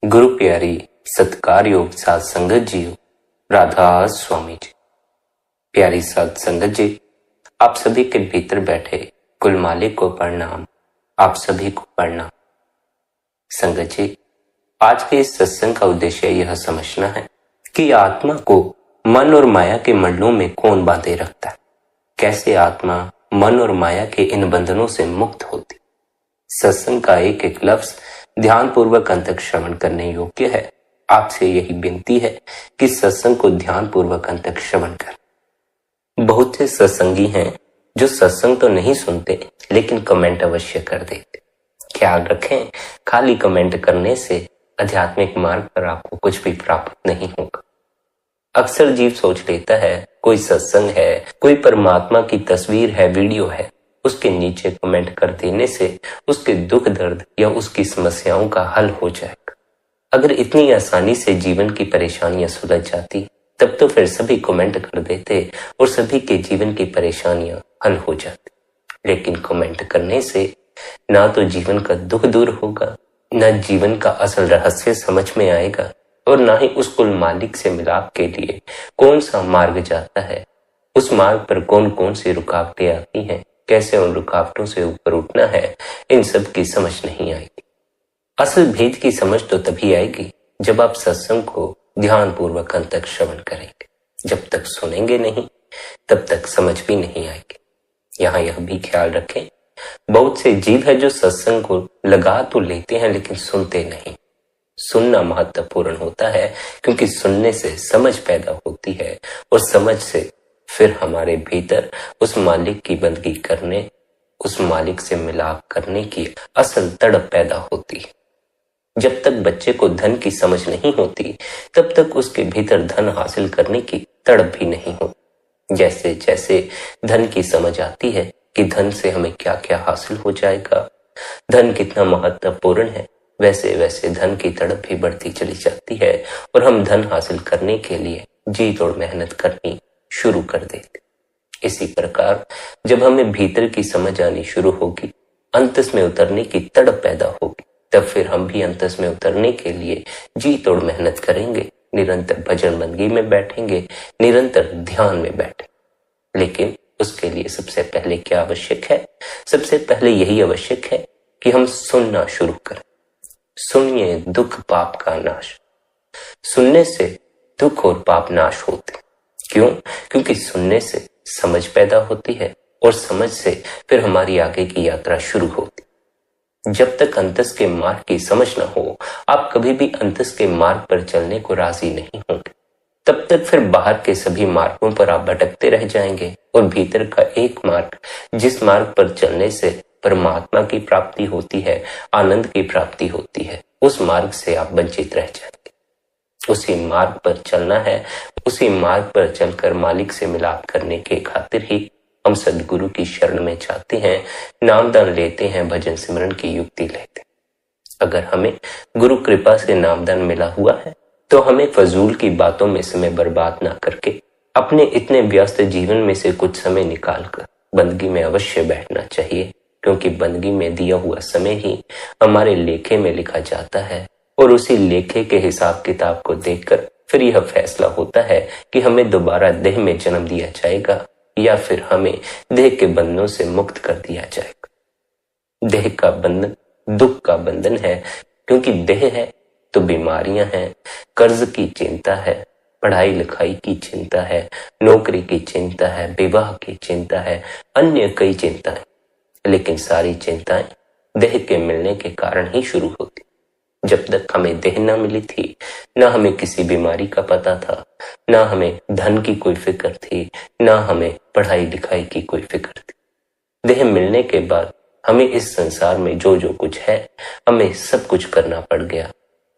गुरु प्यारी सत्कार योग साध संगत जी, राधा स्वामी जी। प्यारी साध संगत जी, आप सभी के भीतर बैठे कुल मालिक को प्रणाम। आप सभी को प्रणाम। संगत जी, आज के इस सत्संग का उद्देश्य यह समझना है कि आत्मा को मन और माया के मंडलों में कौन बांधे रखता है, कैसे आत्मा मन और माया के इन बंधनों से मुक्त होती। सत्संग का एक एक लफ्ज ध्यान पूर्वक अंत तक श्रवण करने योग्य है। आपसे यही विनती है कि सत्संग को ध्यान पूर्वक अंत तक श्रवण कर। बहुत से सत्संगी हैं जो सत्संग तो नहीं सुनते लेकिन कमेंट अवश्य कर देते। ख्याल रखें, खाली कमेंट करने से आध्यात्मिक मार्ग पर आपको कुछ भी प्राप्त नहीं होगा। अक्सर जीव सोच लेता है कोई सत्संग है, कोई परमात्मा की तस्वीर है, वीडियो है, उसके नीचे कमेंट कर देने से उसके दुख दर्द या उसकी समस्याओं का हल हो जाएगा। अगर इतनी आसानी से जीवन की परेशानियां सुलझ जाती तब तो फिर सभी कमेंट कर देते और सभी के जीवन की परेशानियां हल हो जाती। लेकिन कमेंट करने से ना तो जीवन का दुख दूर होगा, ना जीवन का असल रहस्य समझ में आएगा और ना ही उस कुल मालिक से मिलाप के लिए कौन सा मार्ग जाता है, उस मार्ग पर कौन कौन सी रुकावटें आती हैं, कैसे उन रुकावटों से ऊपर उठना है, इन सब की समझ नहीं आएगी। असल भेद की समझ तो तभी आएगी जब आप सत्संग को ध्यान पूर्वक अंत तक श्रवण करेंगे। जब तक सुनेंगे नहीं तब तक समझ भी नहीं आएगी। यहाँ यह भी ख्याल रखें, बहुत से जीव है जो सत्संग को लगा तो लेते हैं लेकिन सुनते नहीं। सुनना महत्वपूर्ण होता है क्योंकि सुनने से समझ पैदा होती है और समझ से फिर हमारे भीतर उस मालिक की बंदगी करने, उस मालिक से मिलाप करने की असल तड़प पैदा होती है। जब तक बच्चे को धन की समझ नहीं होती तब तक उसके भीतर धन हासिल करने की तड़प भी नहीं होती। जैसे जैसे धन की समझ आती है कि धन से हमें क्या क्या हासिल हो जाएगा, धन कितना महत्वपूर्ण है, वैसे वैसे धन की तड़प भी बढ़ती चली जाती है और हम धन हासिल करने के लिए जी तोड़ मेहनत करनी शुरू कर देते। इसी प्रकार जब हमें भीतर की समझ आनी शुरू होगी, अंतस में उतरने की तड़प पैदा होगी, तब फिर हम भी अंतस में उतरने के लिए जी तोड़ मेहनत करेंगे, निरंतर भजन बंदगी में बैठेंगे, निरंतर ध्यान में बैठेंगे। लेकिन उसके लिए सबसे पहले क्या आवश्यक है? सबसे पहले यही आवश्यक है कि हम सुनना शुरू करें। सुनिए दुख पाप का नाश। सुनने से दुख और पाप नाश होते। क्यों? क्योंकि सुनने से समझ पैदा होती है और समझ से फिर हमारी आगे की यात्रा शुरू होती। जब तक अंतस के मार्ग की समझ न हो, आप कभी भी अंतस के मार्ग पर चलने को राजी नहीं होंगे। तब तक फिर बाहर के सभी मार्गों पर आप भटकते रह जाएंगे और भीतर का एक मार्ग, जिस मार्ग पर चलने से परमात्मा की प्राप्ति होती है, आनंद की प्राप्ति होती है, उस मार्ग से आप वंचित रह जाएंगे। उसी मार्ग पर चलना है, उसी मार्ग पर चलकर मालिक से मिलाप करने के खातिर ही हम सदगुरु की शरण में जाते हैं, नामदान लेते हैं, भजन सिमरन की युक्ति लेते हैं। अगर हमें गुरु कृपा से नामदान मिला हुआ है तो हमें फजूल की बातों में समय बर्बाद ना करके अपने इतने व्यस्त जीवन में से कुछ समय निकालकर बंदगी में अवश्य बैठना चाहिए, क्योंकि बंदगी में दिया हुआ समय ही हमारे लेखे में लिखा जाता है और उसी लेखे के हिसाब किताब को देखकर फिर यह फैसला होता है कि हमें दोबारा देह में जन्म दिया जाएगा या फिर हमें देह के बंधनों से मुक्त कर दिया जाएगा। देह का बंधन दुख का बंधन है, क्योंकि देह है तो बीमारियां हैं, कर्ज की चिंता है, पढ़ाई लिखाई की चिंता है, नौकरी की चिंता है, विवाह की चिंता है, अन्य कई चिंताएं। लेकिन सारी चिंताएं देह के मिलने के कारण ही शुरू होती। जब तक हमें देह ना मिली थी, ना हमें किसी बीमारी का पता था, ना हमें धन की कोई फिक्र थी, ना हमें पढ़ाई लिखाई की कोई फिक्र थी। देह मिलने के बाद हमें इस संसार में जो जो कुछ है, हमें सब कुछ करना पड़ गया।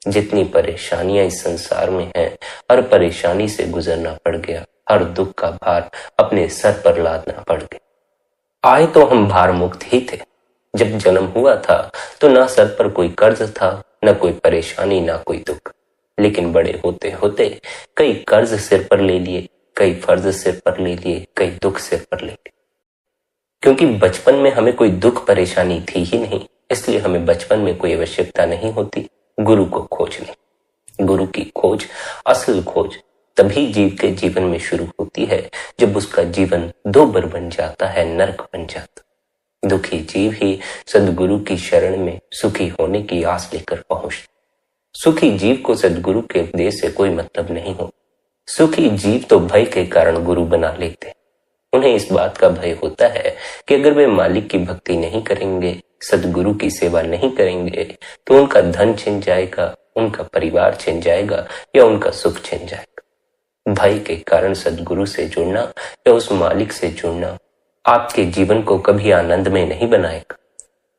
जितनी परेशानियां इस संसार में हैं, हर परेशानी से गुजरना पड़ गया, हर दुख का भार अपने सर पर लादना पड़ गया। आए तो हम भार मुक्त ही थे। जब जन्म हुआ था तो ना सर पर कोई कर्ज था, ना कोई परेशानी, ना कोई दुख। लेकिन बड़े होते होते कई कर्ज सिर पर ले लिए, कई फर्ज सिर पर ले लिए, कई दुख सिर पर ले लिए। क्योंकि बचपन में हमें कोई दुख परेशानी थी ही नहीं, इसलिए हमें बचपन में कोई आवश्यकता नहीं होती। गुरु को खोज लें। गुरु की खोज, असल खोज तभी जीव के जीवन में शुरू होती है जब उसका जीवन दोबर बन जाता है, नरक बन जाता। दुखी जीव ही सद्गुरु की शरण में सुखी होने की आस लेकर पहुंचता। सुखी जीव को सद्गुरु के उपदेश से कोई मतलब नहीं हो। सुखी जीव तो भय के कारण गुरु बना लेते। उन्हें इस बात का भय होता है कि अगर वे मालिक की भक्ति नहीं करेंगे, सद्गुरु की सेवा नहीं करेंगे, तो उनका धन छिन जाएगा, उनका परिवार छिन जाएगा या उनका सुख छिन जाएगा। भय के कारण सद्गुरु से जुड़ना या उस मालिक से जुड़ना आपके जीवन को कभी आनंद में नहीं बनाएगा।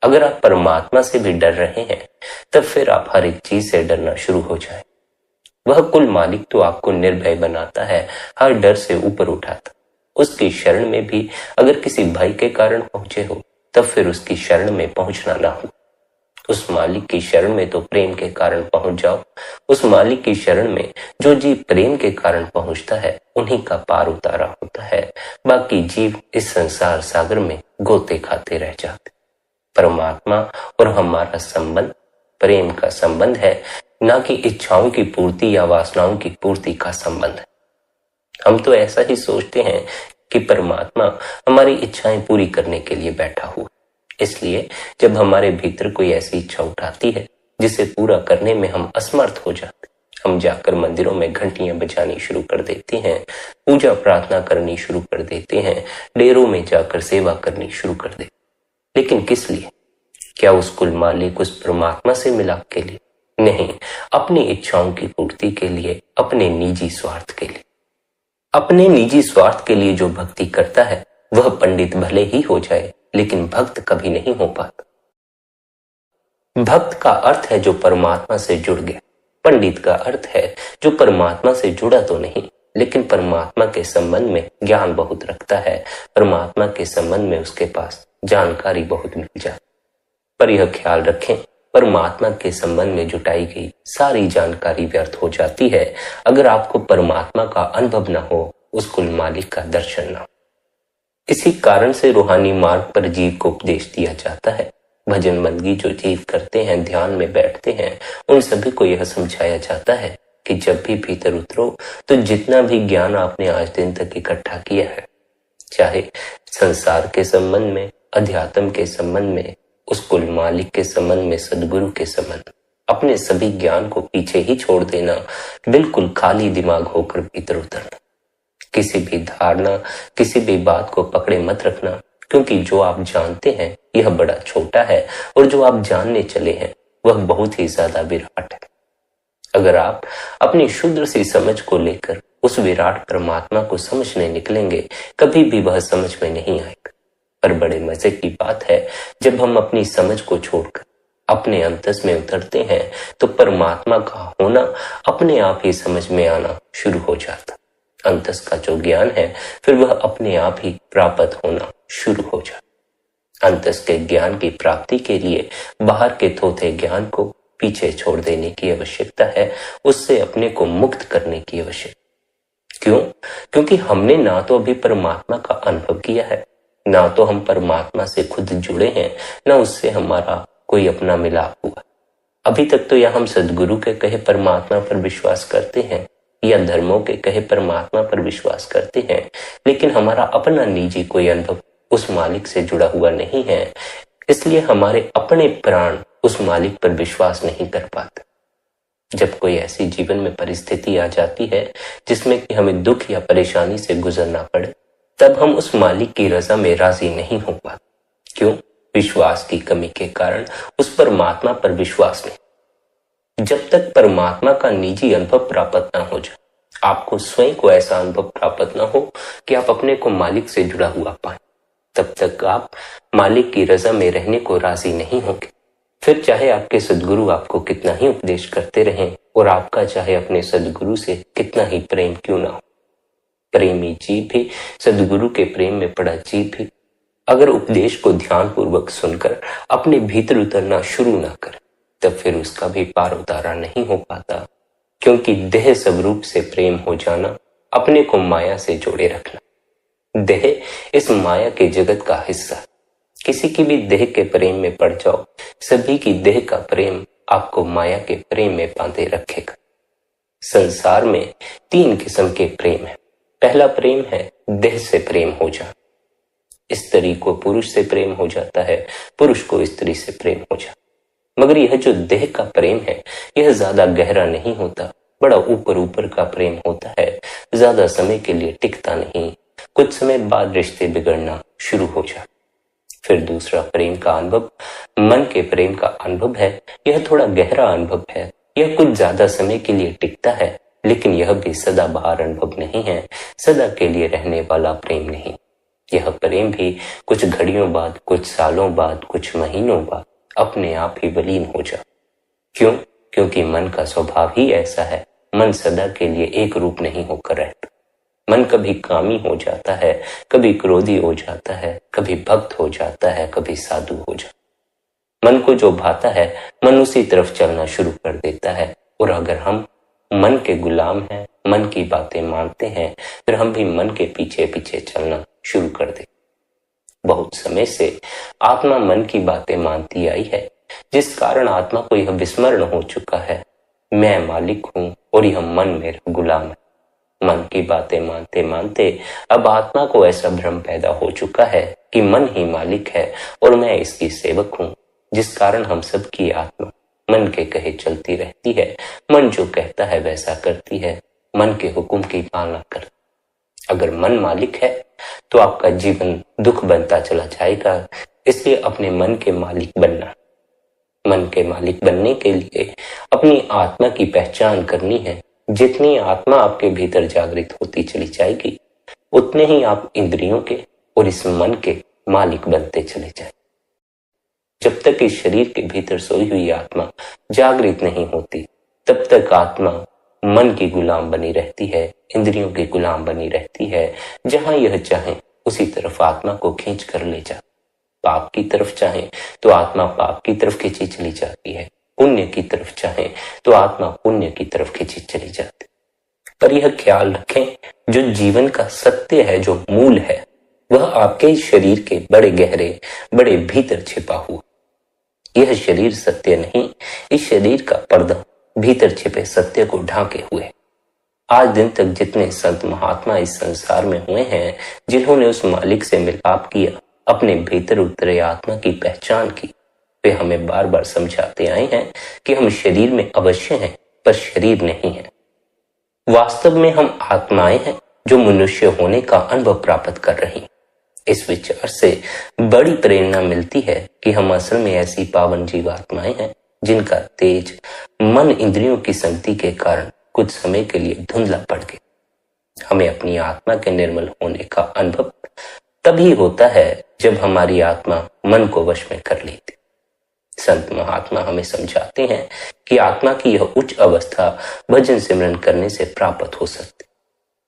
अगर आप परमात्मा से भी डर रहे हैं, तब फिर आप हर एक चीज से डरना शुरू हो जाए। वह कुल मालिक तो आपको निर्भय बनाता है, हर डर से ऊपर उठाता। उसकी शरण में भी अगर किसी भय के कारण पहुंचे हो, तब फिर उसकी शरण में पहुंचना ना हो। उस मालिक की शरण में तो प्रेम के कारण पहुंच जाओ। उस मालिक की शरण में जो जीव प्रेम के कारण पहुंचता है, उन्हीं का पार उतारा होता है। बाकी जीव इस संसार सागर में गोते खाते रह जाते। परमात्मा और हमारा संबंध प्रेम का संबंध है, ना कि इच्छाओं की पूर्ति या वासनाओं की पूर्ति का संबंध है। हम तो ऐसा ही सोचते हैं कि परमात्मा हमारी इच्छाएं पूरी करने के लिए बैठा हुआ। इसलिए जब हमारे भीतर कोई ऐसी इच्छा उठाती है जिसे पूरा करने में हम असमर्थ हो जाते, हम जाकर मंदिरों में घंटियां बजानी शुरू कर देते हैं, पूजा प्रार्थना करनी शुरू कर देते हैं, डेरों में जाकर सेवा करनी शुरू कर देते। लेकिन किस लिए? क्या उस कुल मालिक, उस परमात्मा से मिलाप के लिए? नहीं, अपनी इच्छाओं की पूर्ति के लिए, अपने निजी स्वार्थ के लिए। अपने निजी स्वार्थ के लिए जो भक्ति करता है, वह पंडित भले ही हो जाए, लेकिन भक्त कभी नहीं हो पाता। भक्त का अर्थ है जो परमात्मा से जुड़ गया। पंडित का अर्थ है जो परमात्मा से जुड़ा तो नहीं, लेकिन परमात्मा के संबंध में ज्ञान बहुत रखता है, परमात्मा के संबंध में उसके पास जानकारी बहुत मिल जाती। पर यह ख्याल रखें, परमात्मा के संबंध में जुटाई गई सारी जानकारी व्यर्थ हो जाती है अगर आपको परमात्मा का अनुभव न हो, उस कुल मालिक का दर्शन न हो। इसी कारण से रूहानी मार्ग पर जीव को उपदेश दिया जाता है। भजन बंदगी जो जीव करते हैं, ध्यान में बैठते हैं, उन सभी को यह समझाया जाता है कि जब भी भीतर उतरो तो जितना भी ज्ञान आपने आज दिन तक इकट्ठा किया है, चाहे संसार के संबंध में, अध्यात्म के संबंध में, उस कुल मालिक के संबंध में, सद्गुरु के संबंध, अपने सभी ज्ञान को पीछे ही छोड़ देना, बिल्कुल खाली दिमाग होकर भीतर उतरना। किसी भी धारणा, किसी भी बात को पकड़े मत रखना, क्योंकि जो आप जानते हैं यह बड़ा छोटा है और जो आप जानने चले हैं वह बहुत ही ज्यादा विराट है। अगर आप अपनी शुद्र सी समझ को लेकर उस विराट परमात्मा को समझने निकलेंगे, कभी भी वह समझ में नहीं आएगा। पर बड़े मजे की बात है, जब हम अपनी समझ को छोड़कर अपने अंतस में उतरते हैं तो परमात्मा का होना अपने आप ही समझ में आना शुरू हो जाता। अंतस का जो ज्ञान है, फिर वह अपने आप ही प्राप्त होना शुरू हो जाता। अंतस के ज्ञान की प्राप्ति के लिए बाहर के थोथे ज्ञान को पीछे छोड़ देने की आवश्यकता है, उससे अपने को मुक्त करने की आवश्यकता। क्यों? क्योंकि हमने ना तो अभी परमात्मा का अनुभव किया है, ना तो हम परमात्मा से खुद जुड़े हैं, ना उससे हमारा कोई अपना मिलाप हुआ। अभी तक तो या हम सद्गुरु के कहे परमात्मा पर विश्वास करते हैं या धर्मों के कहे परमात्मा पर विश्वास करते हैं, लेकिन हमारा अपना निजी कोई अनुभव उस मालिक से जुड़ा हुआ नहीं है। इसलिए हमारे अपने प्राण उस मालिक पर विश्वास नहीं कर पाते। जब कोई ऐसी जीवन में परिस्थिति आ जाती है जिसमें कि हमें दुख या परेशानी से गुजरना पड़े, तब हम उस मालिक की रजा में राजी नहीं हो पाते। क्यों? विश्वास की कमी के कारण उस परमात्मा पर विश्वास नहीं। जब तक परमात्मा का निजी अनुभव प्राप्त ना हो जाए, आपको स्वयं को ऐसा अनुभव प्राप्त ना हो कि आप अपने को मालिक से जुड़ा हुआ पाए, तब तक आप मालिक की रजा में रहने को राजी नहीं होंगे। फिर चाहे आपके सद्गुरु आपको कितना ही उपदेश करते रहें और आपका चाहे अपने सद्गुरु से कितना ही प्रेम क्यों ना हो, प्रेमी जीव भी, सद्गुरु के प्रेम में पड़ा जीव भी, अगर उपदेश को ध्यान पूर्वक सुनकर अपने भीतर उतरना शुरू ना करे, तब फिर उसका भी पार उतारा नहीं हो पाता। क्योंकि देह स्वरूप से प्रेम हो जाना, अपने को माया से जोड़े रखना। देह इस माया के जगत का हिस्सा। किसी की भी देह के प्रेम में पड़ जाओ, सभी की देह का प्रेम आपको माया के प्रेम में बांधे रखेगा। संसार में 3 किस्म के प्रेम है। पहला प्रेम है देह से प्रेम हो जाना। स्त्री को पुरुष से प्रेम हो जाता है, पुरुष को स्त्री से प्रेम हो जाता। मगर यह जो देह का प्रेम है यह ज्यादा गहरा नहीं होता, बड़ा ऊपर ऊपर का प्रेम होता है, ज्यादा समय के लिए टिकता नहीं, कुछ समय बाद रिश्ते बिगड़ना शुरू हो जाते। फिर दूसरा प्रेम का अनुभव मन के प्रेम का अनुभव है। यह थोड़ा गहरा अनुभव है, यह कुछ ज्यादा समय के लिए टिकता है, लेकिन यह भी सदाबहार अनुभव नहीं है, सदा के लिए रहने वाला प्रेम नहीं। यह प्रेम भी कुछ घड़ियों बाद, कुछ सालों बाद, कुछ महीनों बाद अपने आप ही विलीन हो जाए। क्यों? क्योंकि मन का स्वभाव ही ऐसा है, मन सदा के लिए एक रूप नहीं होकर रहता। मन कभी कामी हो जाता है, कभी क्रोधी हो जाता है, कभी भक्त हो जाता है, कभी साधु हो जाता है। मन को जो भाता है मन उसी तरफ चलना शुरू कर देता है। और अगर हम मन के गुलाम हैं, मन की बातें मानते हैं, फिर हम भी मन के पीछे पीछे चलना शुरू कर देते। बहुत समय से आत्मा मन की बातें मानती आई है, जिस कारण आत्मा को यह विस्मरण हो चुका है, मैं मालिक हूं और यह मन मेरा गुलाम है। मन की बातें मानते मानते अब आत्मा को ऐसा भ्रम पैदा हो चुका है कि मन ही मालिक है और मैं इसकी सेवक हूं, जिस कारण हम सबकी आत्मा मन के कहे चलती रहती है। मन जो कहता है वैसा करती है, मन के हुक्म की पालना करती। अगर मन मालिक है तो आपका जीवन दुख बनता चला जाएगा, इसलिए अपने मन के मालिक बनना। मन के मालिक बनने के लिए अपनी आत्मा की पहचान करनी है। जितनी आत्मा आपके भीतर जागृत होती चली जाएगी, उतने ही आप इंद्रियों के और इस मन के मालिक बनते चले जाएंगे। जब तक इस शरीर के भीतर सोई हुई आत्मा जागृत नहीं होती, तब तक आत्मा मन की गुलाम बनी रहती है, इंद्रियों की गुलाम बनी रहती है। जहां यह चाहे उसी तरफ आत्मा को खींच कर ले जाती। पाप की तरफ चाहे तो आत्मा पाप की तरफ खींची चली जाती है, पुण्य की तरफ चाहे तो आत्मा पुण्य की तरफ खींची चली जाती। पर यह ख्याल रखें, जो जीवन का सत्य है, जो मूल है, वह आपके शरीर के बड़े गहरे, बड़े भीतर छिपा हुआ। यह शरीर सत्य नहीं, इस शरीर का पर्दा भीतर छिपे सत्य को ढांके हुए। आज दिन तक जितने संत महात्मा इस संसार में हुए हैं, जिन्होंने उस मालिक से मिलाप किया, अपने भीतर उतरे आत्मा की पहचान की, वे हमें बार बार समझाते आए हैं कि हम शरीर में अवश्य हैं, पर शरीर नहीं है। वास्तव में हम आत्माएं हैं जो मनुष्य होने का अनुभव प्राप्त कर रही हैं। इस विचार से बड़ी प्रेरणा मिलती है कि हम असल में ऐसी पावन जीवात्माएं हैं जिनका तेज मन इंद्रियों की संगति के कारण कुछ समय के लिए धुंधला पड़ गया। हमें अपनी आत्मा के निर्मल होने का अनुभव तभी होता है जब हमारी आत्मा मन को वश में कर लेती। संत महात्मा हमें समझाते हैं कि आत्मा की यह उच्च अवस्था भजन सिमरन करने से प्राप्त हो सकती।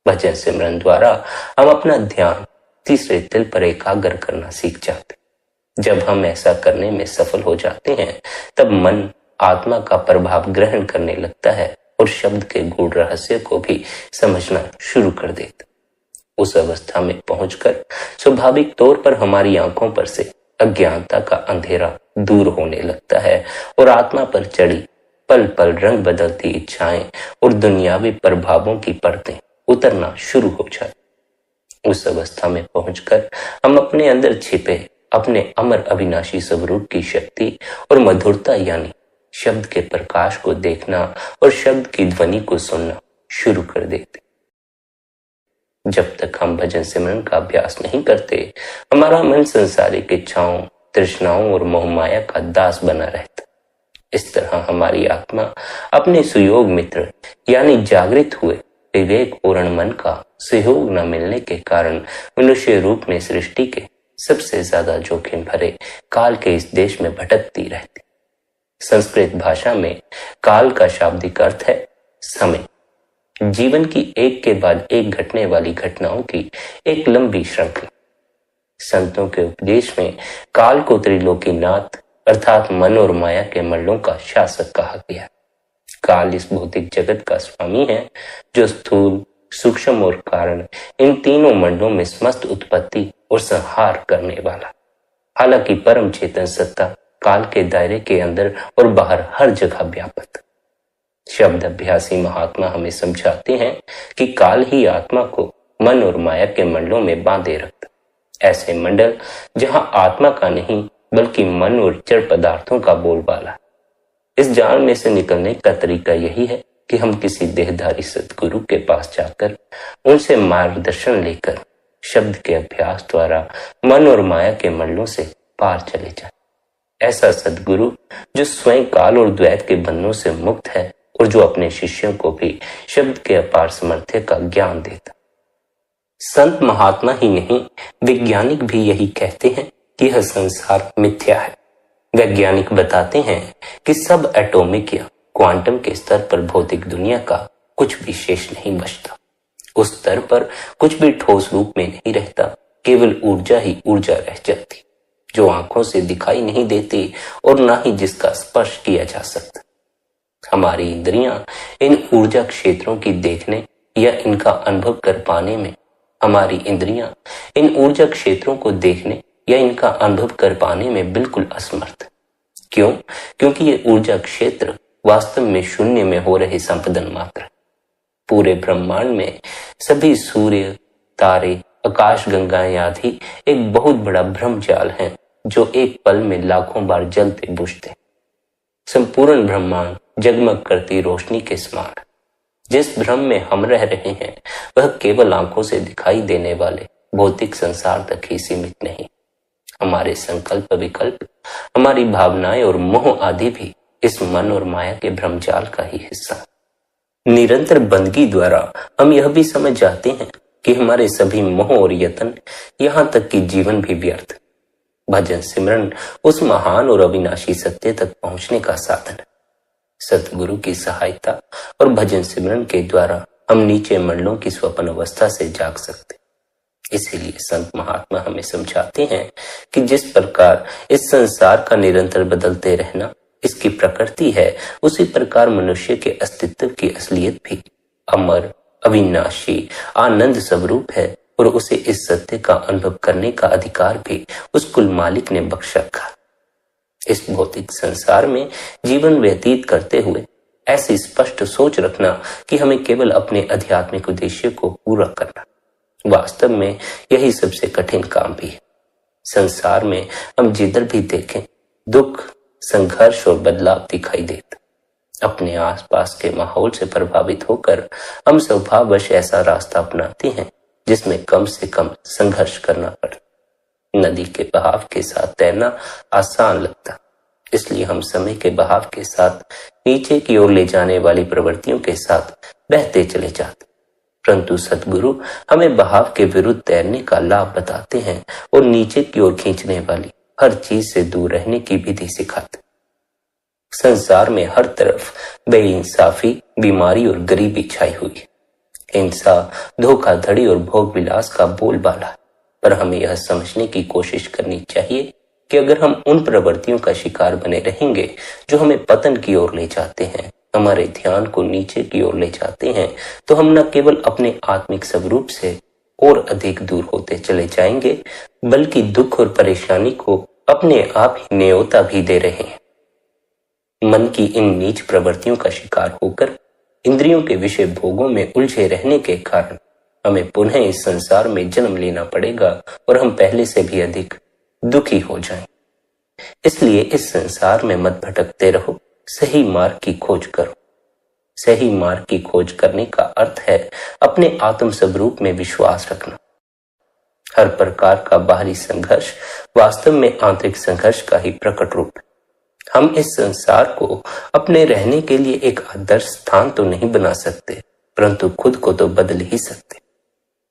भजन सिमरन द्वारा हम अपना ध्यान तीसरे तिल पर एकाग्र करना सीख जाते। जब हम ऐसा करने में सफल हो जाते हैं, तब मन आत्मा का प्रभाव ग्रहण करने लगता है और शब्द के गूढ़ रहस्य को भी समझना शुरू कर देता। उस अवस्था में पहुंचकर स्वाभाविक तौर पर हमारी आंखों पर से अज्ञानता का अंधेरा दूर होने लगता है और आत्मा पर चढ़ी पल पल रंग बदलती इच्छाएं और दुनियावी प्रभावों की परतें उतरना शुरू हो जाती। उस अवस्था में पहुंचकर हम अपने अंदर छिपे अपने अमर अविनाशी स्वरूप की शक्ति और मधुरता यानी शब्द के प्रकाश को देखना और शब्द की ध्वनि को सुनना शुरू कर देते। जब तक हम भजन सिमरन का अभ्यास नहीं करते, हमारा मन संसारिक इच्छाओं, तृष्णाओं और मोहमाया का दास बना रहता। इस तरह हमारी आत्मा अपने सुयोग मित्र यानी जागृत हुए विवेक पूर्ण मन का सहयोग न मिलने के कारण मनुष्य रूप में सृष्टि के सबसे ज्यादा जोखिम भरे काल के इस देश में भटकती रहती। संस्कृत भाषा में काल का शाब्दिक अर्थ है समय। जीवन की एक के बाद एक घटने वाली घटनाओं की एक लंबी श्रृंखला। संतों के उपदेश में काल को त्रिलोकीनाथ अर्थात मन और माया के मल्लों का शासक कहा गया। काल इस भौतिक जगत का स्वामी है जो स्थूल, सूक्ष्म और कारण इन तीनों मंडलों में समस्त उत्पत्ति और संहार करने वाला। हालांकि परम चेतन सत्ता काल के दायरे के अंदर और बाहर हर जगह व्याप्त। शब्द अभ्यासी महात्मा हमें समझाते हैं कि काल ही आत्मा को मन और माया के मंडलों में बांधे रखता। ऐसे मंडल जहां आत्मा का नहीं बल्कि मन और जड़ पदार्थों का बोलबाला। इस जाल में से निकलने का तरीका यही है कि हम किसी देहधारी सद्गुरु के पास जाकर उनसे मार्गदर्शन लेकर शब्द के अभ्यास द्वारा मन और माया के मंडलों से पार चले जाएं। ऐसा सद्गुरु जो स्वयं काल और द्वैत के बंधनों से मुक्त है और जो अपने शिष्यों को भी शब्द के अपार सामर्थ्य का ज्ञान देता। संत महात्मा ही नहीं, वैज्ञानिक भी यही कहते हैं कि यह संसार मिथ्या है। वैज्ञानिक बताते हैं कि सब एटॉमिक या क्वांटम के स्तर पर भौतिक दुनिया का कुछ भी शेष नहीं बचता। उस स्तर पर कुछ भी ठोस रूप में नहीं रहता, केवल ऊर्जा ही ऊर्जा रह जाती, जो आंखों से दिखाई नहीं देती और ना ही जिसका स्पर्श किया जा सकता। हमारी इंद्रियां इन ऊर्जा क्षेत्रों की देखने या इनका अनुभव कर पाने में हमारी इंद्रियां इन ऊर्जा क्षेत्रों को देखने या इनका अनुभव कर पाने में बिल्कुल असमर्थ। क्यों? क्योंकि ये ऊर्जा क्षेत्र वास्तव में शून्य में हो रहे संपदन मात्र। पूरे ब्रह्मांड में सभी सूर्य, तारे, आकाश गंगाएं आदि एक बहुत बड़ा भ्रम जाल है जो एक पल में लाखों बार जलते बुझते। संपूर्ण ब्रह्मांड जगमग करती रोशनी के समान। जिस भ्रम में हम रह रहे हैं वह केवल आंखों से दिखाई देने वाले भौतिक संसार तक ही सीमित नहीं। हमारे संकल्प, विकल्प, हमारी भावनाएं और मोह आदि भी इस मन और माया के भ्रमजाल का ही हिस्सा। निरंतर बंदगी द्वारा हम यह भी समझ जाते हैं कि हमारे सभी मोह और यत्न, यहाँ तक कि जीवन भी व्यर्थ। भजन सिमरन उस महान और अविनाशी सत्य तक पहुंचने का साधन है। सतगुरु की सहायता और भजन सिमरन के द्वारा हम नीचे मंडलों की स्वप्न अवस्था से जाग सकते। इसीलिए संत महात्मा हमें समझाते हैं कि जिस प्रकार इस संसार का निरंतर बदलते रहना इसकी प्रकृति है, उसी प्रकार मनुष्य के अस्तित्व की असलियत भी अमर, अविनाशी, आनंद स्वरूप है और उसे इस सत्य का अनुभव करने का अधिकार भी उस कुल मालिक ने बख्श रखा। इस भौतिक संसार में जीवन व्यतीत करते हुए ऐसी स्पष्ट सोच रखना कि हमें केवल अपने आध्यात्मिक उद्देश्य को पूरा करना, वास्तव में यही सबसे कठिन काम भी है। संसार में हम जिधर भी देखें दुख, संघर्ष और बदलाव दिखाई देता। अपने आसपास के माहौल से प्रभावित होकर हम स्वभाववश ऐसा रास्ता अपनाते हैं जिसमें कम से कम संघर्ष करना पड़े। नदी के बहाव के साथ तैरना आसान लगता, इसलिए हम समय के बहाव के साथ नीचे की ओर ले जाने वाली प्रवृत्तियों के साथ बहते चले जाते। परंतु सद्गुरु हमें बहाव के विरुद्ध तैरने का लाभ बताते हैं और नीचे की ओर खींचने वाली हर चीज से दूर रहने की विधि सिखाते। संसार में हर तरफ बेइंसाफी, बीमारी और गरीबी छाई हुई है। हिंसा, धोखाधड़ी और भोग विलास का बोलबाला है। पर हमें यह समझने की कोशिश करनी चाहिए कि अगर हम उन प्रवृत्तियों का शिकार बने रहेंगे जो हमें पतन की ओर ले जाते हैं, हमारे ध्यान को नीचे की ओर ले जाते हैं, तो हम न केवल अपने आत्मिक स्वरूप से और अधिक दूर होते चले जाएंगे, बल्कि दुख और परेशानी को अपने आप ही न्योता भी दे रहे हैं। मन की इन नीच प्रवृत्तियों का शिकार होकर इंद्रियों के विषय भोगों में उलझे रहने के कारण हमें पुनः इस संसार में जन्म लेना पड़ेगा और हम पहले से भी अधिक दुखी हो जाएं। इसलिए इस संसार में मत भटकते रहो, सही मार्ग की खोज करो। सही मार्ग की खोज करने का अर्थ है अपने आत्म स्वरूप में विश्वास रखना। हर प्रकार का बाहरी संघर्ष वास्तव में आंतरिक संघर्ष का ही प्रकट रूप है। हम इस संसार को अपने रहने के लिए एक आदर्श स्थान तो नहीं बना सकते, परंतु खुद को तो बदल ही सकते।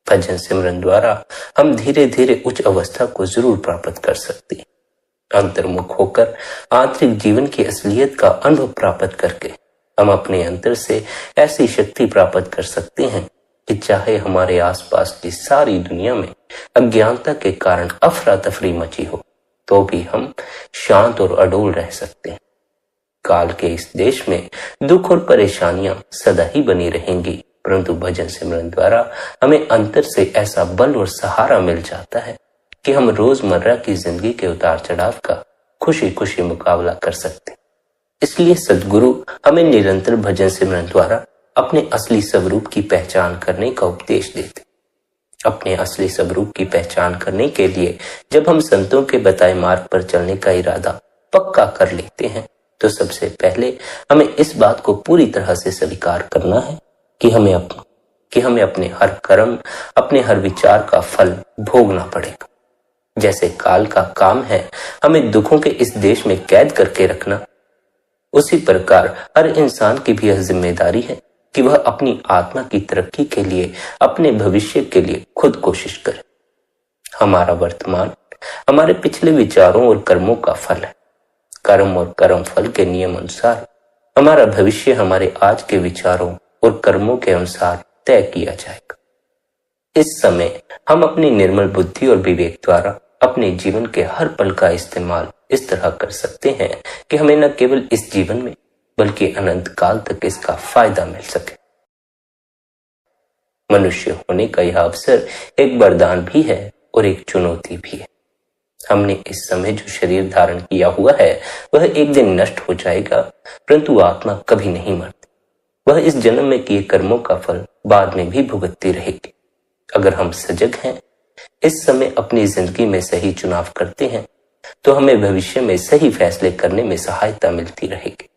भजन सिमरन द्वारा हम धीरे धीरे उच्च अवस्था को जरूर प्राप्त कर सकते हैं। अंतर्मुख होकर आंतरिक जीवन की असलियत का अनुभव प्राप्त करके हम अपने अंतर से ऐसी शक्ति प्राप्त कर सकते हैं कि चाहे हमारे आसपास की सारी दुनिया में अज्ञानता के कारण अफरा तफरी मची हो, तो भी हम शांत और अडोल रह सकते हैं। काल के इस देश में दुख और परेशानियां सदा ही बनी रहेंगी, परंतु भजन सिमरन द्वारा हमें अंतर से ऐसा बल और सहारा मिल जाता है कि हम रोजमर्रा की जिंदगी के उतार चढ़ाव का खुशी खुशी मुकाबला कर सकते। इसलिए सद्गुरु हमें निरंतर भजन सिमरन द्वारा अपने असली स्वरूप की पहचान करने का उपदेश देते। अपने असली स्वरूप की पहचान करने के लिए जब हम संतों के बताए मार्ग पर चलने का इरादा पक्का कर लेते हैं तो सबसे पहले हमें इस बात को पूरी तरह से स्वीकार करना है कि हमें अपने हर कर्म, अपने हर विचार का फल भोगना पड़ेगा। जैसे काल का काम है हमें दुखों के इस देश में कैद करके रखना, उसी प्रकार हर इंसान की भी यह जिम्मेदारी है कि वह अपनी आत्मा की तरक्की के लिए, अपने भविष्य के लिए खुद कोशिश करे। हमारा वर्तमान हमारे पिछले विचारों और कर्मों का फल है। कर्म और कर्म फल के नियम अनुसार हमारा भविष्य हमारे आज के विचारों और कर्मों के अनुसार तय किया जाएगा। इस समय हम अपनी निर्मल बुद्धि और विवेक द्वारा अपने जीवन के हर पल का इस्तेमाल इस तरह कर सकते हैं कि हमें न केवल इस जीवन में बल्कि अनंत काल तक इसका फायदा मिल सके। मनुष्य होने का यह अवसर एक वरदान भी है और एक चुनौती भी है। हमने इस समय जो शरीर धारण किया हुआ है वह एक दिन नष्ट हो जाएगा, परंतु आत्मा कभी नहीं मरती। वह इस जन्म में किए कर्मों का फल बाद में भी भुगतती रहेगी। अगर हम सजग हैं, इस समय अपनी जिंदगी में सही चुनाव करते हैं तो हमें भविष्य में सही फैसले करने में सहायता मिलती रहेगी।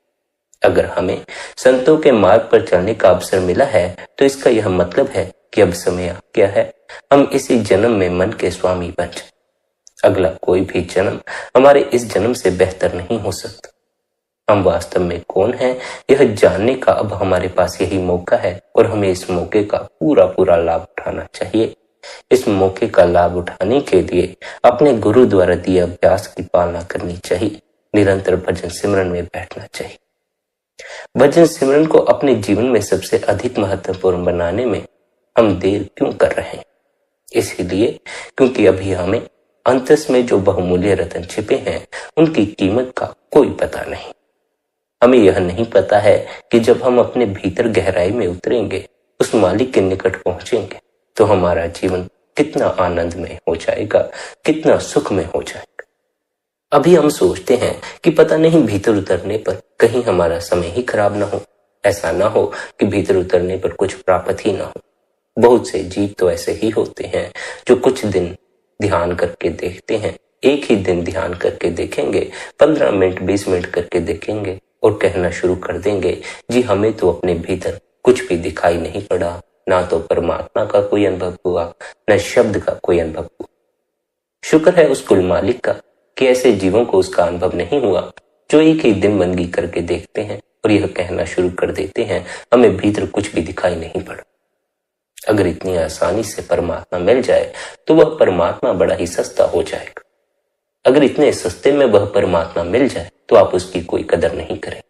अगर हमें संतों के मार्ग पर चलने का अवसर मिला है तो इसका यह मतलब है कि अब समय आ गया है हम इसी जन्म में मन के स्वामी बन जाएं। अगला कोई भी जन्म हमारे इस जन्म से बेहतर नहीं हो सकता। हम वास्तव में कौन हैं यह जानने का अब हमारे पास यही मौका है और हमें इस मौके का पूरा लाभ उठाना चाहिए। इस मौके का लाभ उठाने के लिए अपने गुरु द्वारा दिए अभ्यास की पालना करनी चाहिए। निरंतर भजन सिमरन में बैठना चाहिए। भजन सिमरन को अपने जीवन में सबसे अधिक महत्वपूर्ण बनाने में हम देर क्यों कर रहे हैं? इसीलिए क्योंकि अभी हमें अंतस में जो बहुमूल्य रत्न छिपे हैं उनकी कीमत का कोई पता नहीं। हमें यह नहीं पता है कि जब हम अपने भीतर गहराई में उतरेंगे, उस मालिक के निकट पहुंचेंगे, तो हमारा जीवन कितना आनंदमय हो जाएगा, कितना सुखमय हो जाएगा। अभी हम सोचते हैं कि पता नहीं भीतर उतरने पर कहीं हमारा समय ही खराब ना हो। ऐसा ना हो कि भीतर उतरने पर कुछ प्राप्त ही ना हो। बहुत से जीव तो ऐसे ही होते हैं जो कुछ दिन ध्यान करके देखते हैं, एक ही दिन ध्यान करके देखेंगे, 15 मिनट 20 मिनट करके देखेंगे और कहना शुरू कर देंगे, जी हमें तो अपने भीतर कुछ भी दिखाई नहीं पड़ा, ना तो परमात्मा का कोई अनुभव हुआ, न शब्द का कोई अनुभव हुआ। शुक्र है उस कुल मालिक का कि ऐसे जीवों को उसका अनुभव नहीं हुआ जो एक ही दिन बंदगी करके देखते हैं और यह कहना शुरू कर देते हैं, हमें भीतर कुछ भी दिखाई नहीं पड़ा। अगर इतनी आसानी से परमात्मा मिल जाए तो वह परमात्मा बड़ा ही सस्ता हो जाएगा। अगर इतने सस्ते में वह परमात्मा मिल जाए तो आप उसकी कोई कदर नहीं करें।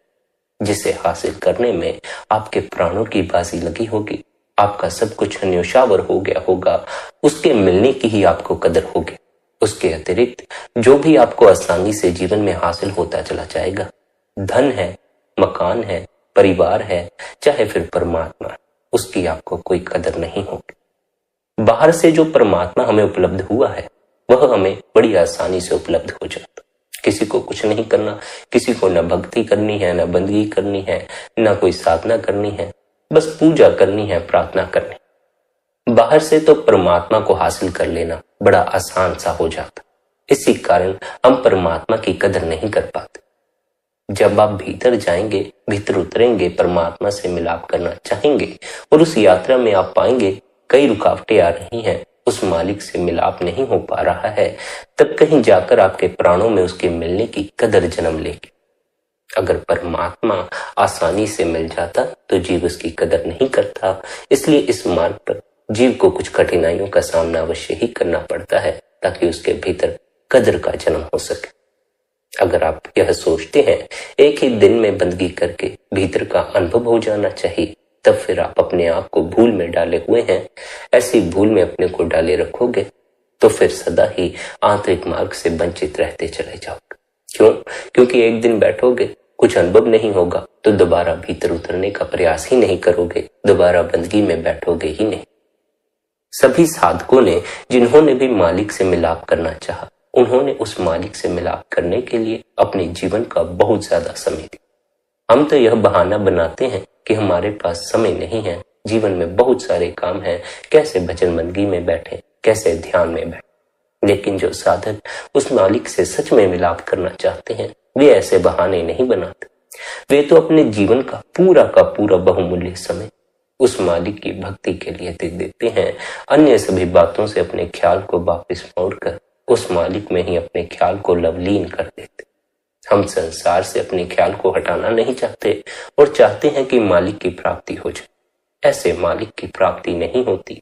जिसे हासिल करने में आपके प्राणों की बाजी लगी होगी, आपका सब कुछ न्योछावर हो गया होगा, उसके मिलने की ही आपको कदर होगी। उसके अतिरिक्त जो भी आपको आसानी से जीवन में हासिल होता चला जाएगा, धन है, मकान है, परिवार है, चाहे फिर परमात्मा, उसकी आपको कोई कदर नहीं होगी। बाहर से जो परमात्मा हमें उपलब्ध हुआ है वह हमें बड़ी आसानी से उपलब्ध हो जाता। किसी को कुछ नहीं करना, किसी को न भक्ति करनी है, न बंदगी करनी है, न कोई साधना करनी है, बस पूजा करनी है, प्रार्थना करनी। बाहर से तो परमात्मा को हासिल कर लेना बड़ा आसान सा हो जाता। इसी कारण हम परमात्मा की कदर नहीं कर पाते। जब आप भीतर जाएंगे, भीतर उतरेंगे, परमात्मा से मिलाप करना चाहेंगे और उस यात्रा में आप पाएंगे कई रुकावटें आ रही हैं, उस मालिक से मिलाप नहीं हो पा रहा है, तब कहीं जाकर आपके प्राणों में उसके मिलने की कदर जन्म लेगी। अगर परमात्मा आसानी से मिल जाता तो जीव उसकी कदर नहीं करता। इसलिए इस मार्ग पर जीव को कुछ कठिनाइयों का सामना अवश्य ही करना पड़ता है ताकि उसके भीतर कदर का जन्म हो सके। अगर आप यह सोचते हैं एक ही दिन में बंदगी करके भीतर का अनुभव हो जाना चाहिए, तब फिर आप अपने आप को भूल में डाले हुए हैं। ऐसी भूल में अपने को डाले रखोगे तो फिर सदा ही आंतरिक मार्ग से वंचित रहते चले जाओगे। क्यों? क्योंकि एक दिन बैठोगे, कुछ अनुभव नहीं होगा तो दोबारा भीतर उतरने का प्रयास ही नहीं करोगे, दोबारा बंदगी में बैठोगे ही नहीं। सभी साधकों ने जिन्होंने भी मालिक से मिलाप करना चाहा, उन्होंने उस मालिक से मिलाप करने के लिए अपने जीवन का बहुत ज्यादा समय दिया। हम तो यह बहाना बनाते हैं कि हमारे पास समय नहीं है, जीवन में बहुत सारे काम हैं, कैसे भजन मंडली में बैठे, कैसे ध्यान में बैठे। लेकिन जो साधक उस मालिक से सच में मिलाप करना चाहते हैं, वे ऐसे बहाने नहीं बनाते। वे तो अपने जीवन का पूरा बहुमूल्य समय उस मालिक की भक्ति के लिए दे देते हैं। अन्य सभी बातों से अपने ख्याल को वापस मोड़कर उस मालिक में ही अपने ख्याल को लवलीन कर देते। हम संसार से अपने ख्याल को हटाना नहीं चाहते और चाहते हैं कि मालिक की प्राप्ति हो जाए। ऐसे मालिक की प्राप्ति नहीं होती।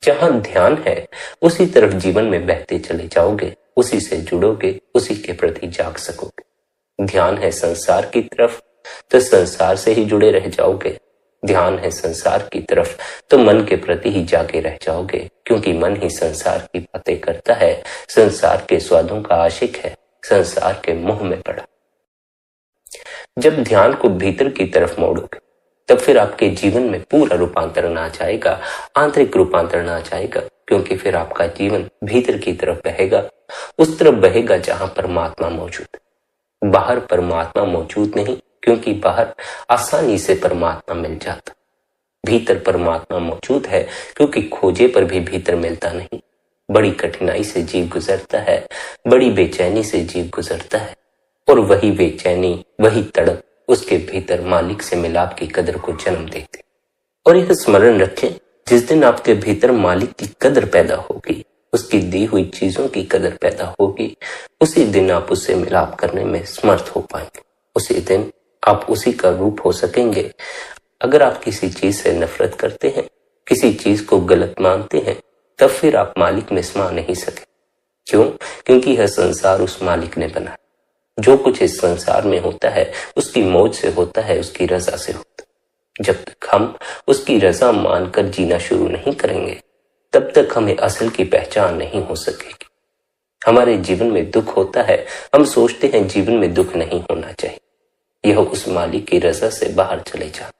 जहां ध्यान है उसी तरफ जीवन में बहते चले जाओगे, उसी से जुड़ोगे, उसी के प्रति जाग सकोगे। ध्यान है संसार की तरफ तो संसार से ही जुड़े रह जाओगे। ध्यान है संसार की तरफ तो मन के प्रति ही जागे रह जाओगे, क्योंकि मन ही संसार की बातें करता है, संसार के स्वादों का आशिक है, संसार के मोह में पड़ा। जब ध्यान को भीतर की तरफ मोड़ोगे तब फिर आपके जीवन में पूरा रूपांतरण आ जाएगा, आंतरिक रूपांतरण आ जाएगा, क्योंकि फिर आपका जीवन भीतर की तरफ बहेगा, उस तरफ बहेगा जहां परमात्मा मौजूद है। बाहर परमात्मा मौजूद नहीं, क्योंकि बाहर आसानी से परमात्मा मिल जाता। भीतर परमात्मा मौजूद है, क्योंकि खोजे पर भी भीतर मिलता नहीं। बड़ी कठिनाई से जीव गुजरता है, बड़ी बेचैनी से जीव गुजरता है, और वही बेचैनी, वही तड़प उसके भीतर मालिक से मिलाप की कदर को जन्म देते। और यह स्मरण रखें, जिस दिन आपके भीतर मालिक की कदर पैदा होगी, उसकी दी हुई चीजों की कदर पैदा होगी, उसी दिन आप उससे मिलाप करने में समर्थ हो पाएंगे। उसी दिन आप उसी का रूप हो सकेंगे। अगर आप किसी चीज से नफरत करते हैं, किसी चीज को गलत मानते हैं, तब फिर आप मालिक में समा नहीं सके। क्यों? क्योंकि यह संसार उस मालिक ने बनाया। जो कुछ इस संसार में होता है उसकी मौज से होता है, उसकी रजा से होता है। जब तक हम उसकी रजा मानकर जीना शुरू नहीं करेंगे, तब तक हमें असल की पहचान नहीं हो सकेगी। हमारे जीवन में दुख होता है, हम सोचते हैं जीवन में दुख नहीं होना चाहिए, यह उस मालिक की रजा से बाहर चले जा।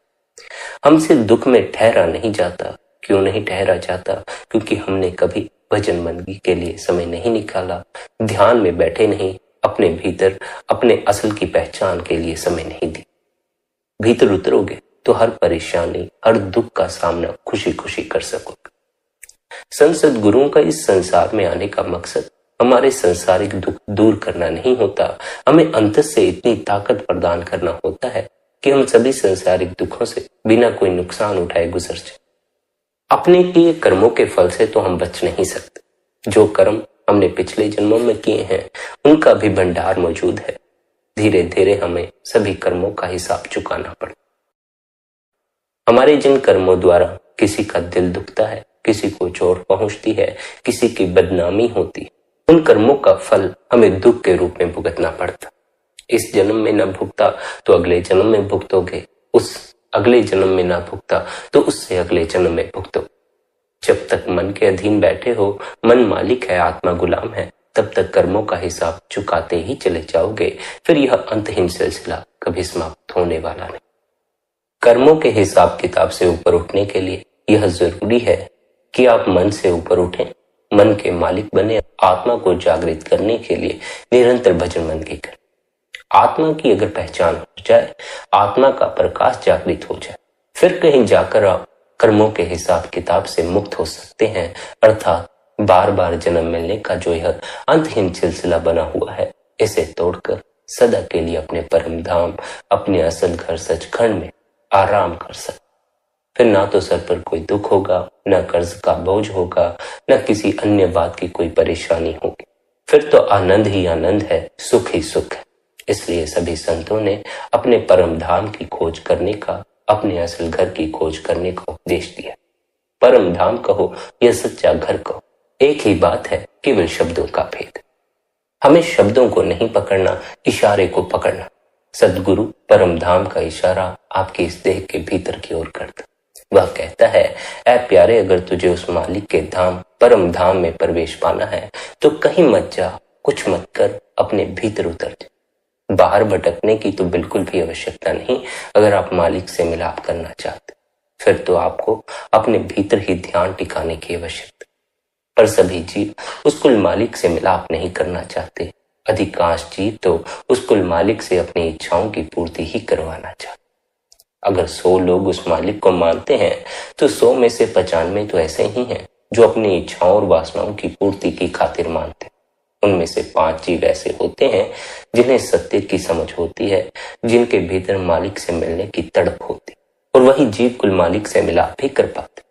हमसे दुख में ठहरा नहीं जाता। क्यों नहीं ठहरा जाता? क्योंकि हमने कभी भजन मंडली के लिए समय नहीं निकाला, ध्यान में बैठे नहीं, अपने भीतर अपने असल की पहचान के लिए समय नहीं दी। भीतर उतरोगे तो हर परेशानी, हर दुख का सामना खुशी खुशी कर सकोगे। संत सद्गुरुओं का इस संसार में आने का मकसद हमारे सांसारिक दुख दूर करना नहीं होता, हमें अंतर से इतनी ताकत प्रदान करना होता है कि हम सभी सांसारिक दुखों से बिना कोई नुकसान उठाए गुजर जाए। अपने किए कर्मों के फल से तो हम बच नहीं सकते। जो कर्म हमने पिछले जन्मों में किए हैं उनका भी भंडार मौजूद है। धीरे धीरे हमें सभी कर्मों का हिसाब चुकाना पड़े। हमारे जिन कर्मों द्वारा किसी का दिल दुखता है, किसी को चोट पहुंचती है, किसी की बदनामी होती है, उन कर्मों का फल हमें दुख के रूप में भुगतना पड़ता। इस जन्म में न भुगता तो अगले जन्म में भुगतोगे, उस अगले जन्म में ना भुगता तो उससे अगले जन्म में भुगतो। जब तक मन के अधीन बैठे हो, मन मालिक है, आत्मा गुलाम है, तब तक कर्मों का हिसाब चुकाते ही चले जाओगे। फिर यह अंतहीन सिलसिला कभी समाप्त होने वाला नहीं। कर्मों के हिसाब किताब से ऊपर उठने के लिए यह जरूरी है कि आप मन से ऊपर उठें, मन के मालिक बने। आत्मा को जागृत करने के लिए निरंतर भजन मंडली करें। आत्मा की अगर पहचान हो जाए, आत्मा का प्रकाश जागृत हो जाए, फिर कहीं जाकर आप कर्मों के हिसाब किताब से मुक्त हो सकते हैं। अर्थात बार बार जन्म मिलने का जो यह अंतहीन सिलसिला बना हुआ है, इसे तोड़कर सदा के लिए अपने परम धाम, अपने असल घर सचखंड में आराम कर सकते। फिर ना तो सर पर कोई दुख होगा, न कर्ज का बोझ होगा, न किसी अन्य बात की कोई परेशानी होगी। फिर तो आनंद ही आनंद है, सुख ही सुख है। इसलिए सभी संतों ने अपने परम धाम की खोज करने का, अपने असल घर की खोज करने का उपदेश दिया। परम धाम कहो या सच्चा घर कहो, एक ही बात है, केवल शब्दों का भेद। हमें शब्दों को नहीं पकड़ना, इशारे को पकड़ना। सद्गुरु परम धाम का इशारा आपके इस देह के भीतर की ओर करता। वह कहता है, ऐ प्यारे, अगर तुझे उस मालिक के धाम परम धाम में प्रवेश पाना है तो कहीं मत जा, कुछ मत कर, अपने भीतर उतर जा। बाहर भटकने की तो बिल्कुल भी आवश्यकता नहीं। अगर आप मालिक से मिलाप करना चाहते, फिर तो आपको अपने भीतर ही ध्यान टिकाने की आवश्यकता। पर सभी जीव उस कुल मालिक से मिलाप नहीं करना चाहते। अधिकांश जीव तो उस कुल मालिक से अपनी इच्छाओं की पूर्ति ही करवाना चाहते। अगर 100 लोग उस मालिक को मानते हैं तो 100 में से 95 तो ऐसे ही हैं जो अपनी इच्छाओं और वासनाओं की पूर्ति की खातिर मानते। उनमें से 5 जीव ऐसे होते हैं जिन्हें सत्य की समझ होती है, जिनके भीतर मालिक से मिलने की तड़प होती, और वही जीव कुल मालिक से मिलाप भी कर पाते।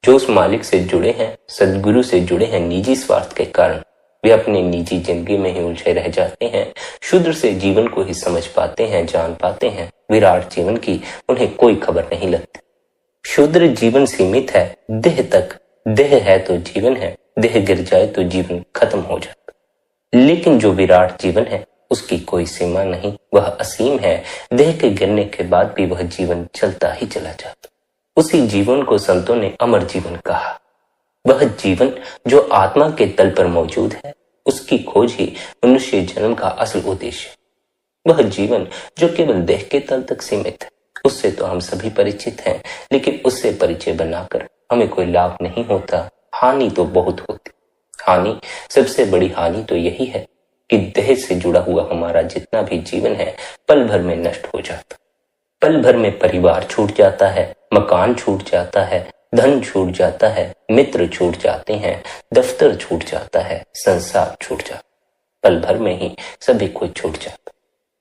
जो उस मालिक से जुड़े हैं, सदगुरु से जुड़े हैं, निजी स्वार्थ के कारण वे अपनी निजी जिंदगी में ही उलझे रह जाते हैं। शूद्र से जीवन को ही समझ पाते हैं, जान पाते हैं। विराट जीवन की उन्हें कोई खबर नहीं लगती। शूद्र जीवन सीमित है देह तक। देह है तो जीवन है, देह गिर जाए तो जीवन खत्म हो जाता। लेकिन जो विराट जीवन है उसकी कोई सीमा नहीं, वह असीम है। देह के गिरने के बाद भी वह जीवन चलता ही चला जाता। उसी जीवन को संतों ने अमर जीवन कहा। वह जीवन जो आत्मा के तल पर मौजूद है, उसकी खोज ही मनुष्य जन्म का असल उद्देश्य। वह जीवन जो केवल देह के तल तक सीमित है, उससे तो हम सभी परिचित हैं, लेकिन उससे परिचय बनाकर हमें कोई लाभ नहीं होता, हानि तो बहुत होती। हानि, सबसे बड़ी हानि तो यही है कि देह से जुड़ा हुआ हमारा जितना भी जीवन है पल भर में नष्ट हो जाता। पल भर में परिवार छूट जाता है, मकान छूट जाता है, धन छूट जाता है, मित्र छूट जाते हैं, दफ्तर छूट जाता है, संसार छूट जाता। पल भर में ही सभी कुछ छूट जाता।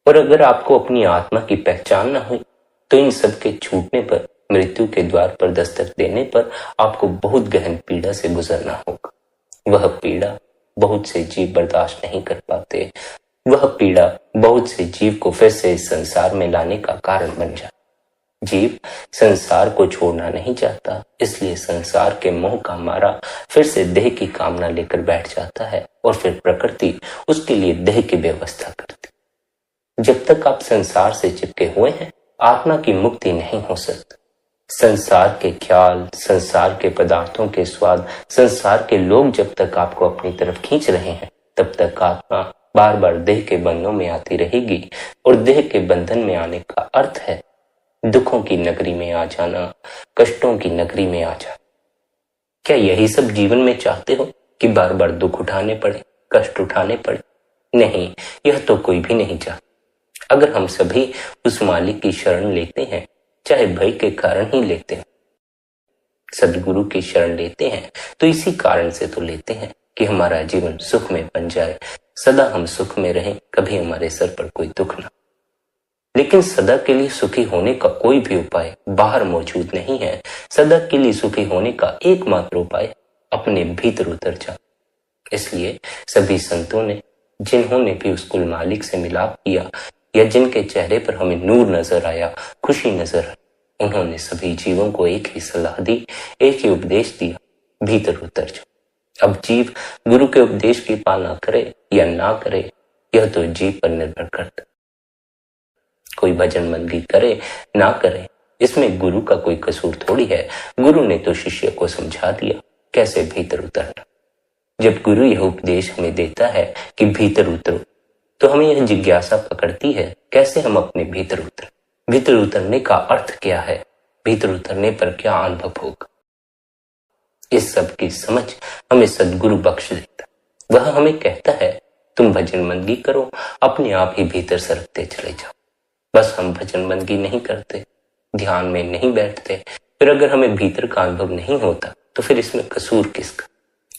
और अगर आपको अपनी आत्मा की पहचान न हुई तो इन सब के छूटने पर, मृत्यु के द्वार पर दस्तक देने पर आपको बहुत गहन पीड़ा से गुजरना होगा। वह पीड़ा बहुत से जीव बर्दाश्त नहीं कर पाते। वह पीड़ा बहुत से जीव को फिर से इस संसार में लाने का कारण बन जाती। जीव संसार को छोड़ना नहीं चाहता, इसलिए संसार के मोह का मारा फिर से देह की कामना लेकर बैठ जाता है, और फिर प्रकृति उसके लिए देह की व्यवस्था करती। जब तक आप संसार से चिपके हुए हैं, आत्मा की मुक्ति नहीं हो सकती। संसार के ख्याल, संसार के पदार्थों के स्वाद, संसार के लोग जब तक आपको अपनी तरफ खींच रहे हैं, तब तक आत्मा बार बार देह के बंधनों में आती रहेगी। और देह के बंधन में आने का अर्थ है दुखों की नगरी में आ जाना, कष्टों की नगरी में आ जाना। क्या यही सब जीवन में चाहते हो कि बार बार दुख उठाने पड़े, कष्ट उठाने पड़े? नहीं, यह तो कोई भी नहीं चाहता। अगर हम सभी उस मालिक की शरण लेते हैं, चाहे भय के कारण ही लेते हैं, सदगुरु की शरण लेते हैं, तो इसी कारण से तो लेते हैं कि हमारा जीवन सुख में बन जाए, सदा हम सुख में रहें, कभी हमारे सर पर कोई दुख ना। लेकिन सदा के लिए सुखी होने का कोई भी उपाय बाहर मौजूद नहीं है। सदा के लिए सुखी होने का एकमात्र उपाय अपने भीतर उतर जा। इसलिए सभी संतों ने, जिन्होंने भी उस कुल मालिक से मिलाप किया, या जिनके चेहरे पर हमें नूर नजर आया, खुशी नजर आई, उन्होंने सभी जीवों को एक ही सलाह दी, एक ही उपदेश दिया, भीतर उतर जाओ। अब जीव गुरु के उपदेश की पालना करे या ना करे, यह तो जीव पर निर्भर करता। कोई भजन मंदी करे ना करे, इसमें गुरु का कोई कसूर थोड़ी है। गुरु ने तो शिष्य को समझा दिया कैसे भीतर उतरना। जब गुरु यह उपदेश हमें देता है कि भीतर उतरो, तो हमें यह जिज्ञासा पकड़ती है कैसे हम अपने भीतर उतरें। भीतर उतरने का अर्थ क्या है, भीतर उतरने पर क्या अनुभव होगा, इस सब की समझ हमें सदगुरु बख्श देता। वह हमें कहता है तुम भजन बंदगी करो, अपने आप ही भीतर सरकते चले जाओ। बस हम भजन बंदगी नहीं करते, ध्यान में नहीं बैठते, फिर अगर हमें भीतर का अनुभव नहीं होता तो फिर इसमें कसूर किसका?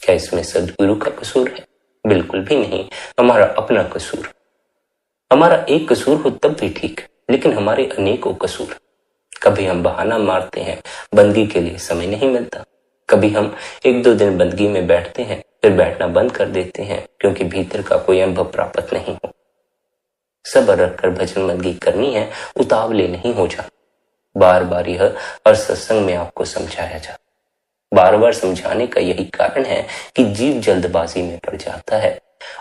क्या इसमें सदगुरु का कसूर है? बिल्कुल भी नहीं, हमारा अपना कसूर। हमारा एक कसूर हो तब भी ठीक है, लेकिन हमारे अनेकों कसूर। कभी हम बहाना मारते हैं, बंदगी के लिए समय नहीं मिलता। कभी हम 1-2 दिन बंदगी में बैठते हैं, फिर बैठना बंद कर देते हैं क्योंकि भीतर का कोई अनुभव प्राप्त नहीं हो। सब्र रखकर भजन बंदगी करनी है, उतावले नहीं हो जा। बार बार यह हर सत्संग में आपको समझाया जा। बार बार समझाने का यही कारण है कि जीव जल्दबाजी में पड़ जाता है।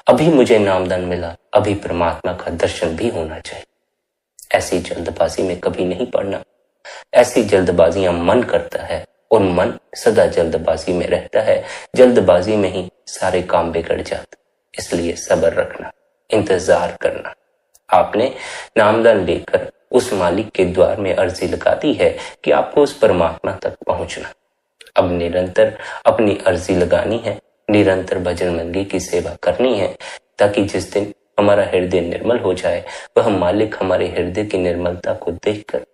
अभी मुझे नामदान मिला, अभी परमात्मा का दर्शन भी होना चाहिए। ऐसी जल्दबाजी में कभी नहीं पड़ना। ऐसी जल्दबाजियां मन करता है और मन सदा जल्दबाजी में रहता है। जल्दबाजी में ही सारे काम बिगड़ जाते। इसलिए सब्र रखना, इंतजार करना। आपने नामदान लेकर उस मालिक के द्वार में अर्जी लगा दी है कि आपको उस परमात्मा तक पहुंचना। अब निरंतर अपनी अर्जी लगानी है, निरंतर भजन मंगी की सेवा करनी है, ताकि जिस दिन हमारा हृदय निर्मल हो जाए, वह मालिक हमारे हृदय की निर्मलता को देखकर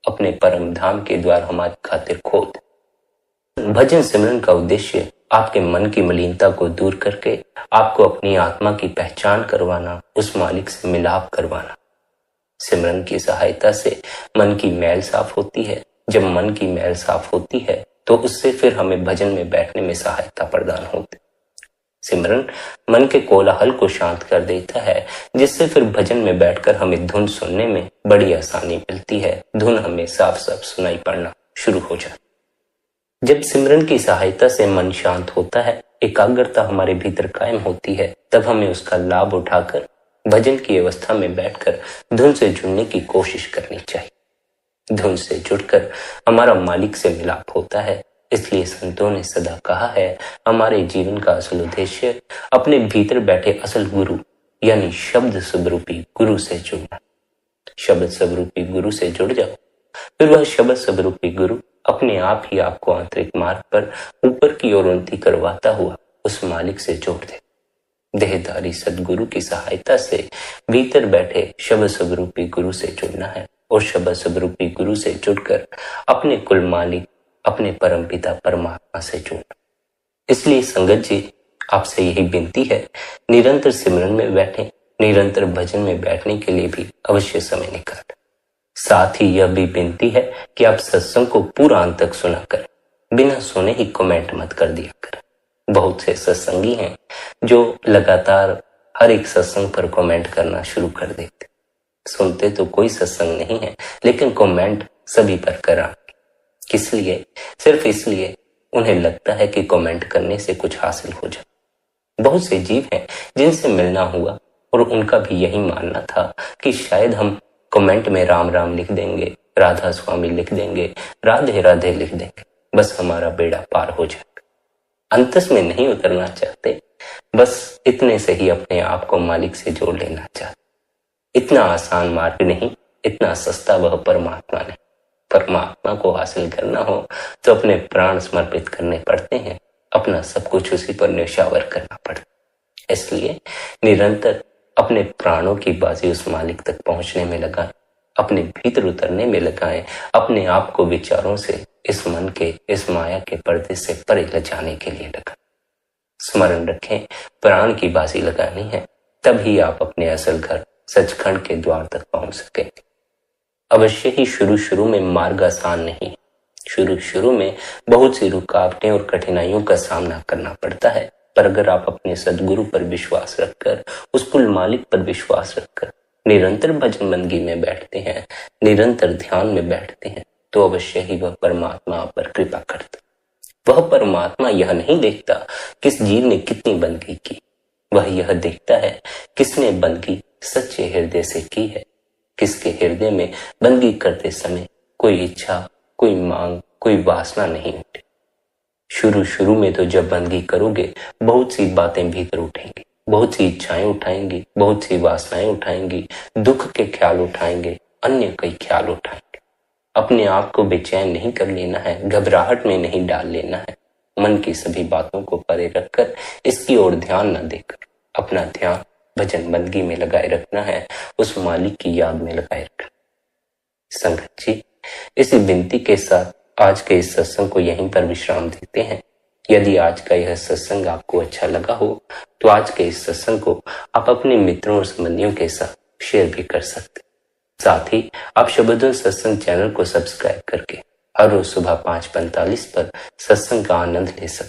अपने परम धाम के द्वार हमारी खातिर खोल दे। भजन सिमरन का उद्देश्य आपके मन की मलिनता को दूर करके आपको अपनी आत्मा की पहचान करवाना, उस मालिक से मिलाप करवाना। सिमरन की सहायता से मन की मैल साफ होती है। जब मन की मैल साफ होती है तो उससे फिर हमें भजन में बैठने में सहायता प्रदान होती। सिमरन मन के कोलाहल को शांत कर देता है, जिससे फिर भजन में बैठकर हमें धुन सुनने में बड़ी आसानी मिलती है। धुन हमें साफ साफ सुनाई पड़ना शुरू हो जाती। जब सिमरन की सहायता से मन शांत होता है, एकाग्रता हमारे भीतर कायम होती है, तब हमें उसका लाभ उठाकर भजन की अवस्था में बैठकर धुन से जुड़ने की कोशिश करनी चाहिए। धुन से जुड़कर हमारा मालिक से मिलाप होता है। इसलिए संतों ने सदा कहा है, हमारे जीवन का असल उद्देश्य अपने भीतर बैठे असल गुरु यानी शब्द स्वरूपी गुरु से जुड़ना। शब्द स्वरूपी गुरु से जुड़ जाओ, फिर वह शब्द स्वरूपी गुरु अपने आप ही आपको आंतरिक मार्ग पर ऊपर की ओर उन्नति करवाता हुआ उस मालिक से जोड़ दे। देहधारी सदगुरु की सहायता से भीतर बैठे शब्द स्वरूपी गुरु से जुड़ना है और शब्द स्वरूपी गुरु से जुड़कर अपने कुल मालिक, अपने परम पिता परमात्मा से जुड़ना। इसलिए संगत जी, आपसे यही विनती है, निरंतर सिमरन में बैठे, निरंतर भजन में बैठने के लिए भी अवश्य समय निकालें। साथ ही यह भी विनती है कि आप सत्संग को पूरा अंत तक सुना कर बिना सुने ही कमेंट मत कर दिया करें। बहुत से सत्संगी हैं जो लगातार हर एक सत्संग पर कमेंट करना शुरू कर देते। सुनते तो कोई सत्संग नहीं है, लेकिन कमेंट सभी पर करा। किस लिए? सिर्फ इसलिए उन्हें लगता है कि कमेंट करने से कुछ हासिल हो जाए। बहुत से जीव हैं जिनसे मिलना हुआ और उनका भी यही मानना था कि शायद हम कमेंट में राम राम लिख देंगे, राधा स्वामी लिख देंगे, राधे राधे लिख देंगे, बस हमारा बेड़ा पार हो जाएगा। अंतस में नहीं उतरना चाहते, बस इतने से ही अपने आप को मालिक से जोड़ लेना चाहते। इतना आसान मार्ग नहीं, इतना सस्ता वह परमात्मा नहीं। परमात्मा को हासिल करना हो तो अपने प्राण समर्पित करने पड़ते हैं, अपना सब कुछ उसी पर न्यौछावर करना पड़ता। इसलिए निरंतर अपने प्राणों की बाजी उस मालिक तक पहुंचने में लगाएं, अपने भीतर उतरने में लगाएं, अपने आप को विचारों से इस मन के, इस माया के पर्दे से परे ले जाने के लिए लगाएं। स्मरण रखें, प्राण की बाजी लगानी है, तभी आप अपने असल घर सचखंड के द्वार तक पहुंच सकेंगे। अवश्य ही शुरू में मार्ग आसान नहीं। शुरू में बहुत सी रुकावटें और कठिनाइयों का सामना करना पड़ता है, पर अगर आप अपने सदगुरु पर विश्वास रखकर, उस कुल मालिक पर विश्वास रखकर निरंतर भजन बंदगी में बैठते हैं, निरंतर ध्यान में बैठते हैं, तो अवश्य ही वह परमात्मा आप पर कृपा करता। वह परमात्मा यह नहीं देखता किस जीव ने कितनी बंदगी की, वह यह देखता है किसने बंदगी सच्चे हृदय से की है, किसके हृदय में बंदगी करते समय कोई इच्छा, कोई मांग, कोई वासना नहीं उठी। शुरू में तो जब बंदगी करोगे, बहुत सी बातें भीतर उठेंगी, बहुत सी इच्छाएं उठाएंगी, बहुत सी वासनाएं उठाएंगी, दुख के ख्याल उठाएंगे, अन्य कई ख्याल उठाएंगे। अपने आप को बेचैन नहीं कर लेना है, घबराहट में नहीं डाल लेना है। मन की सभी बातों को परे रखकर इसकी ओर ध्यान न देकर अपना ध्यान भजन बंदगी में लगाए रखना है, उस मालिक की याद में लगाए रखना। संगत जी, इसी विनती के साथ आज के इस सत्संग को यहीं पर विश्राम देते हैं। यदि आज का यह सत्संग आपको अच्छा लगा हो तो आज के इस सत्संग को आप अपने मित्रों और संबंधियों के साथ शेयर भी कर सकते। साथ ही आप शबदों सत्संग चैनल को सब्सक्राइब करके हर रोज सुबह 5:45 पर सत्संग का आनंद ले सकते।